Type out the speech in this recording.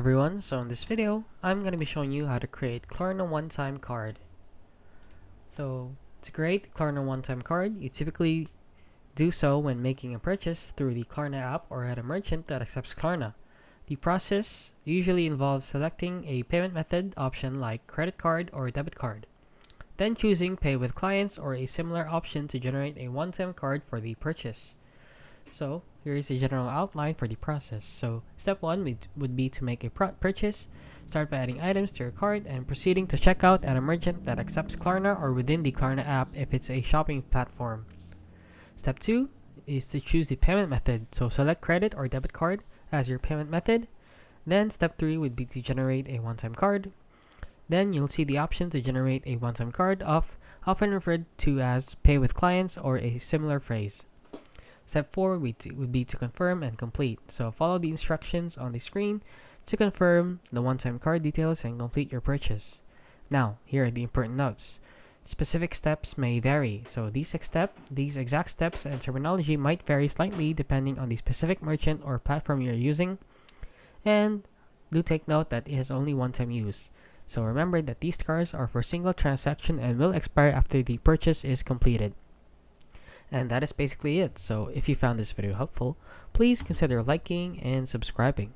everyone, so in this video, I'm going to be showing you how to create Klarna one-time card. So to create Klarna one-time card, you typically do so when making a purchase through the Klarna app or at a merchant that accepts Klarna. The process usually involves selecting a payment method option like credit card or debit card, then choosing pay with clients or a similar option to generate a one-time card for the purchase. So here is the general outline for the process. So step 1 would be to make a purchase. Start by adding items to your cart and proceeding to checkout at a merchant that accepts Klarna or within the Klarna app if it's a shopping platform. Step 2 is to choose the payment method. So select credit or debit card as your payment method. Then step 3 would be to generate a one-time card. Then you'll see the option to generate a one-time card often referred to as pay with clients or a similar phrase. Step 4 would be to confirm and complete. So follow the instructions on the screen to confirm the one-time card details and complete your purchase. Now, here are the important notes. Specific steps may vary. So these exact steps and terminology might vary slightly depending on the specific merchant or platform you're using. And do take note that it is only one-time use. So remember that these cards are for single transaction and will expire after the purchase is completed. And that is basically it. So if you found this video helpful, please consider liking and subscribing.